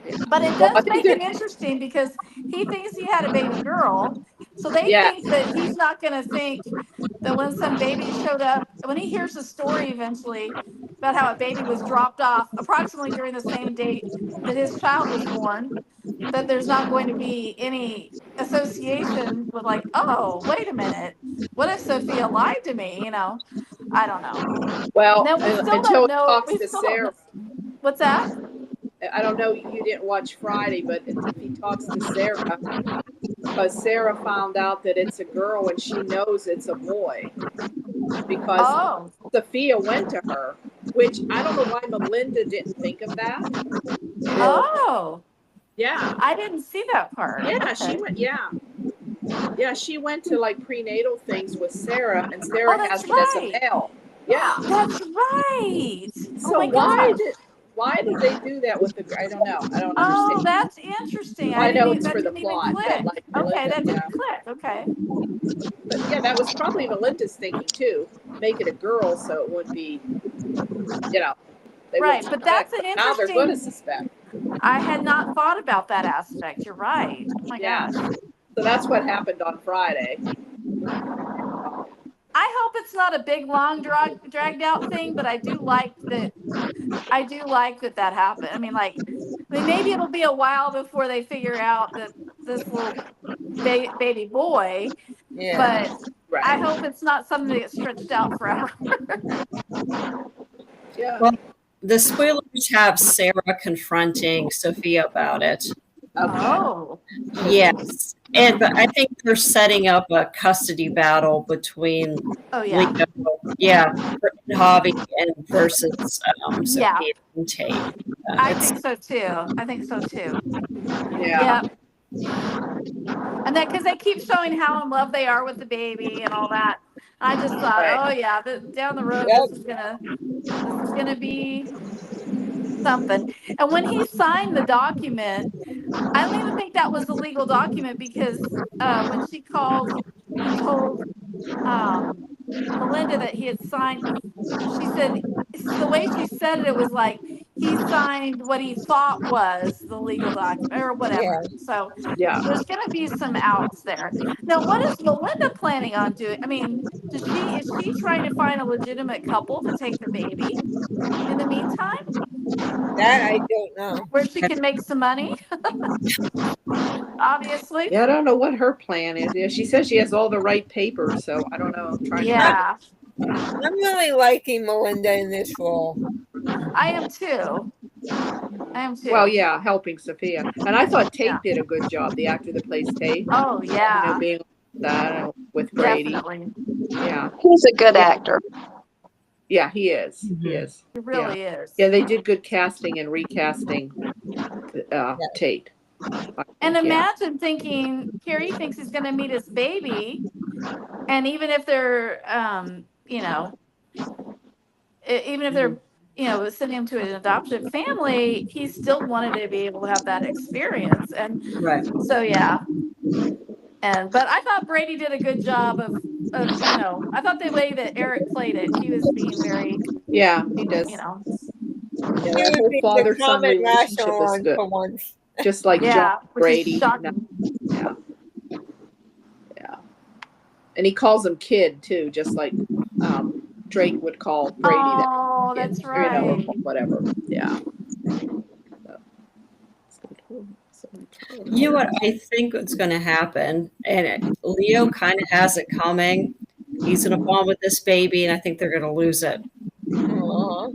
it Well, I does think make they're, it interesting because he thinks he had a baby girl. So they yeah. think that he's not going to think that when some baby showed up, when he hears the story eventually about how a baby was dropped off approximately during the same date that his child was born, that there's not going to be any association with, like, oh, wait a minute, what if Sophia lied to me? I don't know. Well, No, we still until don't he know. talks We to still don't know. Sarah. What's that? I don't know, you didn't watch Friday, but if he talks to Sarah, because Sarah found out that it's a girl and she knows it's a boy, because Oh, Sophia went to her, which I don't know why Melinda didn't think of that. oh, Yeah. I didn't see that part. Yeah, Okay. she went, yeah, she went to like prenatal things with Sarah, and Oh, Sarah that's has it as a right. male. Yeah. That's right. Oh So my gosh. why did they do that with the? I don't know. I don't Oh, understand. that's interesting. I know it's That for the didn't even plot, but click. like Okay, Melinda, that yeah. didn't click. Okay. But yeah, that was probably Melinda's thinking too. Make it a girl so it would be, they Right, would but suspect. that's an But now they're going to interesting. suspect. I had not thought about that aspect. You're right. Oh my Yeah. gosh. So that's what happened on Friday. I hope it's not a big, long, dragged out thing, but I do like that. I do like that happened. I mean, maybe it'll be a while before they figure out that this little baby boy, Yeah. but Right. I hope it's not something that gets stretched out forever. Yeah. Well, the spoilers have Sarah confronting Sophia about it. Okay. Oh, Yes. But I think they're setting up a custody battle between yeah. Leo, Javi and versus Yeah. Sophia and Tate. I think so too. Yeah. And that because they keep showing how in love they are with the baby and all that. I just thought, Right. oh yeah, down the road Yep. this is gonna be something. And when he signed the document, I don't even think that was a legal document because when she called and told Melinda that he had signed, she said the way she said it, it was like he signed what he thought was the legal document or whatever. Yeah. So Yeah. there's going to be some outs there. Now, what is Melinda planning on doing? I mean, is she trying to find a legitimate couple to take the baby in the meantime, That I don't know. where she can make some money? Obviously. Yeah, I don't know what her plan is. Yeah, she says she has all the right papers, so I don't know. I'm trying Yeah, I'm really liking Melinda in this role. I am too. Well, yeah, helping Sophia. And I thought Tate Yeah. did a good job, the actor that plays Tate. Oh yeah, Being that with Brady. definitely. Yeah. He's a good actor. Yeah, he is. He Mhm. is. He really is. Yeah, they did good casting and recasting Tate. I And think, yeah. imagine thinking Carrie thinks he's going to meet his baby, and even if they're, even if they're, sending him to an adoption family, he still wanted to be able to have that experience. And Right. so, yeah. But I thought Brady did a good job of, I thought the way that Eric played it, he was being very, Yeah, he does. yeah, Yeah, He that would whole be the father-son common relationship rational is one good. for once. Just like John yeah, which is Brady. shocking. Yeah. Yeah. And he calls him kid too, just like Drake would call Brady that Oh, kid, that's or, or right. whatever. Yeah. You know what I think is going to happen, and Leo kind of has it coming. He's going to fall with this baby, and I think they're going to lose it. Aw.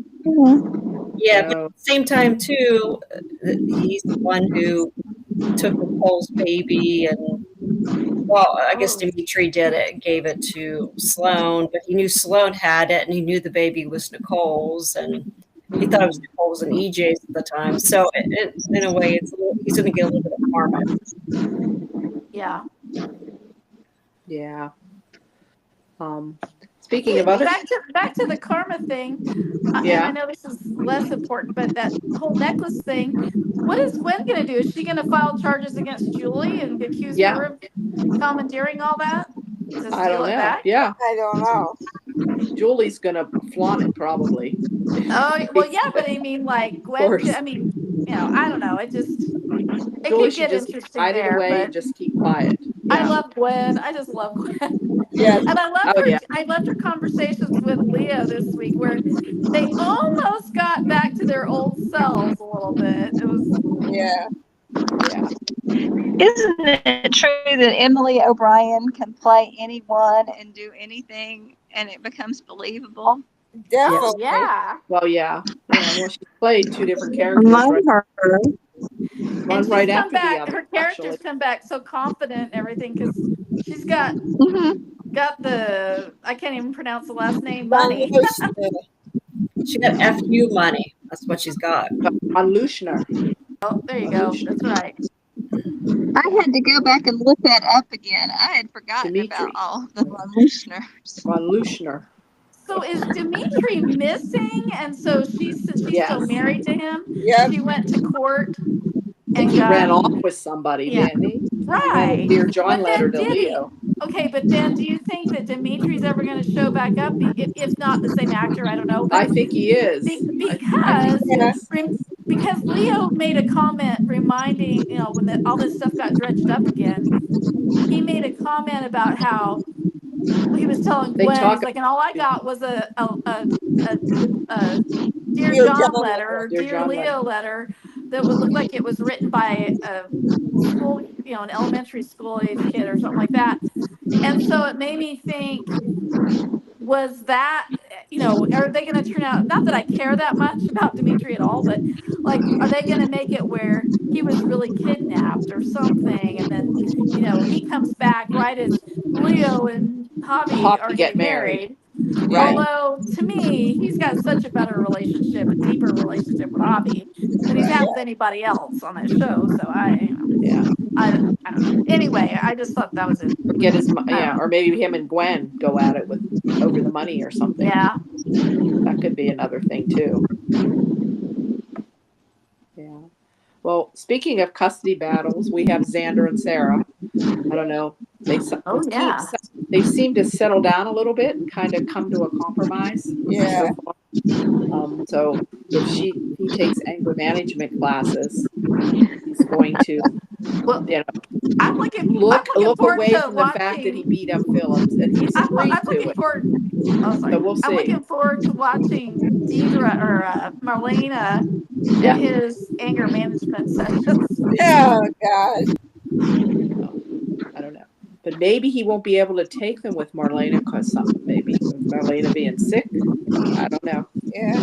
Yeah, but No. at the same time, too, he's the one who took Nicole's baby, and well, I guess Oh. Dimitri did it, and gave it to Sloan, but he knew Sloan had it, and he knew the baby was Nicole's, and he thought it was Nicole's and EJ's at the time. So, in a way, he's going to get a little bit of karma. Yeah. Yeah. Speaking of other, Back to the karma thing, and Yeah. I know this is less important, but that whole necklace thing, what is Gwen going to do? Is she going to file charges against Julie and accuse Yeah. her of commandeering all that to I steal don't it know. back? Yeah, I don't know. Julie's gonna flaunt it probably. Oh, well, yeah, but I mean, like Gwen, course. I mean, I don't know. It Julie could should get just interesting hide it there, away but and just keep quiet. I Yeah. love Gwen. I just love Gwen. Yes. And I loved Oh, her. yeah. I loved her conversations with Leo this week, where they almost got back to their old selves a little bit. It was, Yeah. Yeah. Isn't it true that Emily O'Brien can play anyone and do anything and it becomes believable? Definitely. yeah. Well, yeah. Yeah. Well, she played two different characters. Love Right? her. One And she's right come after the back. other. Her character's Actually. come back so confident and everything because she's got the I can't even pronounce the last name. Money. She got FU money. That's what she's got. On Lushner. Oh, there you go. That's right. I had to go back and look that up again. I had forgotten Dimitri. about all of the listeners. On Lushner. So is Dimitri missing? And so she's Yes. still married to him. Yep. She went to court I think and he got ran off with somebody, Yeah. didn't he? He ran a right. Dear John But letter then to did he? Leo. Okay, but then do you think that Dimitri's ever going to show back up? If not the same actor, I don't know. I But think he is. I think he is. because Leo made a comment reminding, when all this stuff got dredged up again, he made a comment about how he was telling They Gwen, talk he's like, and all I got was a Dear Dear John John letter, or Dear Dear John Leo letter that would look like it was written by a school, an elementary school age kid or something like that. And so it made me think, was that, are they going to turn out, not that I care that much about Dimitri at all, but like, are they going to make it where he was really kidnapped or something? And then, he comes back right as Leo and Javi are get getting married. married. Right. Although to me, he's got such a better relationship, a deeper relationship with Javi than he's had with anybody else on that show. So Yeah. I don't know. Anyway, I just thought that was it. Or get his or maybe him and Gwen go at it with over the money or something. Yeah. That could be another thing too. Yeah. Well, speaking of custody battles, we have Xander and Sarah. I don't know. They seem to settle down a little bit and kind of come to a compromise. Yeah. So far. So if he takes anger management classes, he's going to, Well, I'm looking look forward away to from the watching. fact that he beat up Phillips, and he's agreed I'm to looking it. forward. Oh, sorry. So we'll see. I'm looking forward to watching Deidre or Marlena Yeah. and his anger management sessions. Oh God. I don't know. But maybe he won't be able to take them with Marlena because maybe with Marlena being sick. I don't know. Yeah.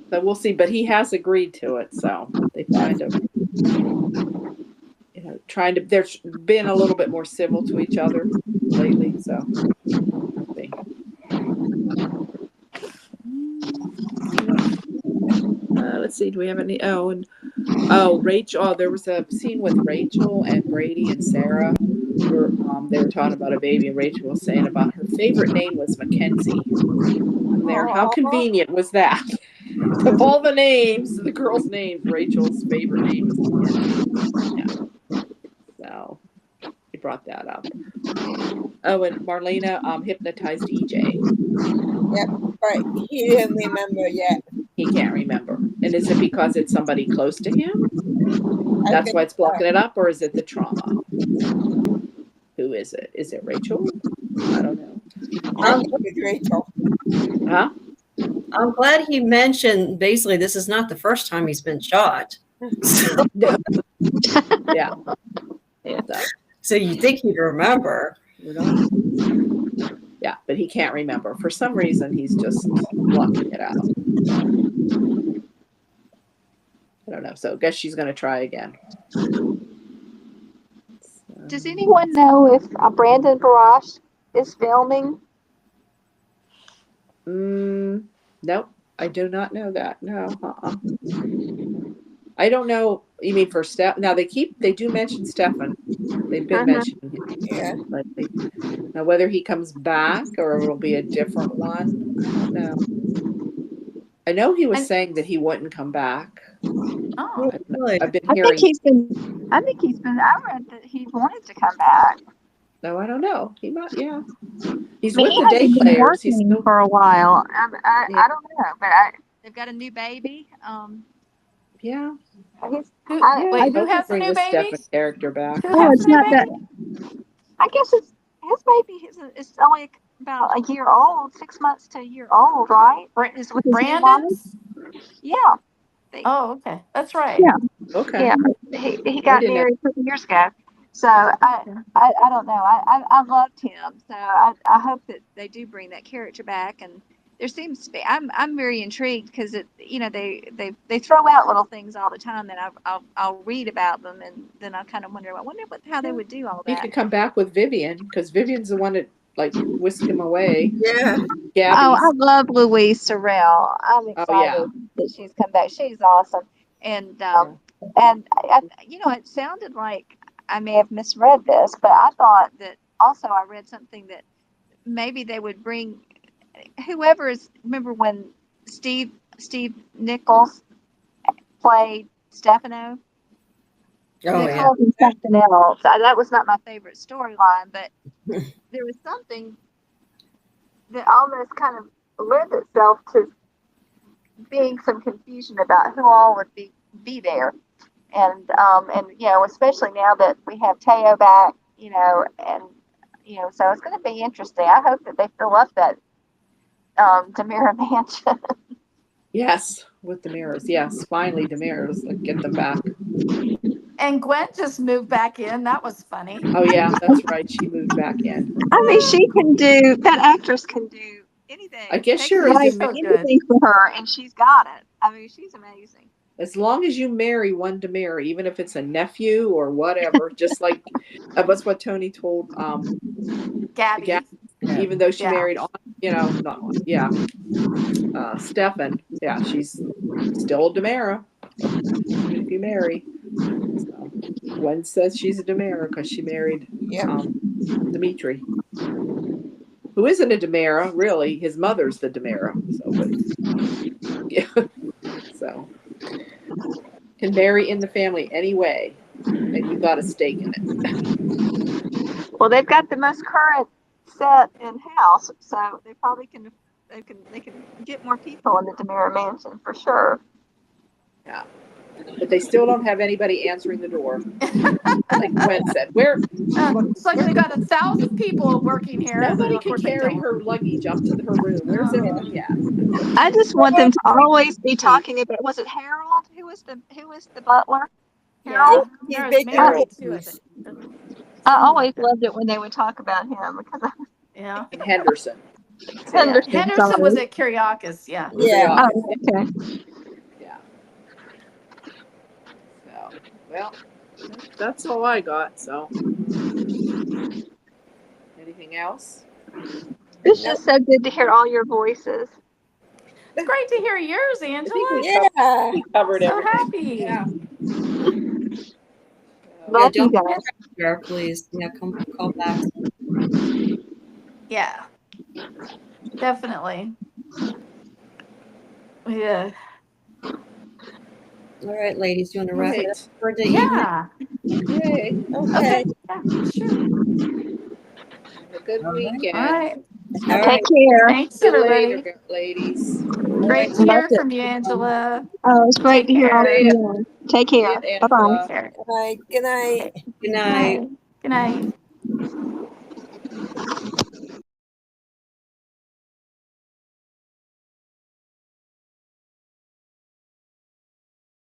So we'll see. But he has agreed to it. So they kind of, they're being a little bit more civil to each other lately. So we'll see. Let's see. Do we have any? Oh, Rachel. Oh, there was a scene with Rachel and Brady and Sarah. Where, they were talking about a baby, and Rachel was saying about her favorite name was Mackenzie. And there, how convenient was that? Of all the names, the girls' names, Rachel's favorite name is Mackenzie. Yeah. So he brought that up. Oh, and Marlena hypnotized EJ. Yep. Right. He didn't remember yet. He can't remember. And is it because it's somebody close to him? That's why it's blocking it up, or is it the trauma? Who is it? Is it Rachel? I don't know. I think it's Rachel. Huh? I'm glad he mentioned basically this is not the first time he's been shot. Yeah. Yeah. So you think he'd remember. Yeah, but he can't remember. For some reason, he's just blocking it out. I don't know. So I guess she's going to try again. Does anyone know if Brandon Barash is filming? Nope. I do not know that. No. I don't know. You mean for Steph? Now they do mention Stefan. They've been mentioning him. Yeah. Lately. Now whether he comes back or it'll be a different one, I don't know. I know he was saying that he wouldn't come back. Oh, I've been I hearing. I read that he wanted to come back. No, I don't know. He might. Yeah. He's I mean, with he the day hasn't been players. He's working still. for a while. I Yeah. don't know, but they've got a new baby. Yeah. who, Yeah, wait, who hope has they a bring new the baby? Stefan character back. Who has a new baby? I guess his baby is only about a year old, 6 months to a year old, right? Is with his new wife. Brandon's? Yeah. Oh, okay. That's right. Yeah. Okay. Yeah, he got didn't know. married 2 years ago. So I don't know. I loved him. So I hope that they do bring that character back. And there seems to be. I'm very intrigued because they throw out little things all the time, and I'll read about them, and then I kind of wonder how they would do all He that. could come back with Vivian because Vivian's the one that like whisked him away. Yeah. Gabby's. Oh, I love Louise Sorrell. I'm excited that she's come back. She's awesome. And it sounded like I may have misread this, but I thought that also I read something that maybe they would bring whoever is. Remember when Steve Nichols played Stefano? Oh, They yeah. called him something else. That was not my favorite storyline, but there was something that almost kind of lent itself to being some confusion about who all would be there, and especially now that we have Teo back, so it's going to be interesting. I hope that they fill up that DiMera mansion. Yes, with the mirrors. Yes, finally the mirrors. Like, get them back. And Gwen just moved back in. That was funny. Oh yeah, that's right. She moved back in. I mean, that actress can do anything. I guess They you're can as, do so good. anything for her, and she's got it. I mean, she's amazing. as long as you marry one DiMera, even if it's a nephew or whatever. Just like that's what Tony told Gabby. even though she Yeah. married on, Stefan. Yeah, she's still a DiMera. If you marry. So, Gwen says she's a DiMera because she married Dimitri, who isn't a DiMera, really. His mother's the DiMera. So can marry in the family anyway, and you got a stake in it. Well, they've got the most current set in house, so they probably can get more people in the DiMera mansion for sure. Yeah. But they still don't have anybody answering the door. Like Gwen said, It's like they got 1,000 people working here. nobody Of can course they carry don't. her luggage up to her room. Where's everybody at? I just want them to always be talking about. Was it Harold? Who was the butler? Yeah. Harold? He's There's big Mary, and too, I think. I always loved it when they would talk about him because Yeah. And Henderson. Henderson was at Kyriakis. Yeah. Yeah. Oh, okay. Yeah. So, well, that's all I got. So, anything else? It's just so good to hear all your voices. It's great to hear yours, I think Angela. Yeah. we covered So everything. happy. Yeah. Love you don't guys. share, please. Yeah, come call back. Yeah, definitely. Yeah. All right, ladies, you want to wrap it up Right. for the evening? Yeah. Yay. Okay. Okay. Yeah, sure. Have a good All right. weekend. All right. All Take right. care. Thanks, See you later, everybody. ladies. Great to hear from you, Angela. Oh, it's great Take to hear all care. from you. Take See care. you, Bye bye. Angela. Take care. All right. Good night. Good night. Good night.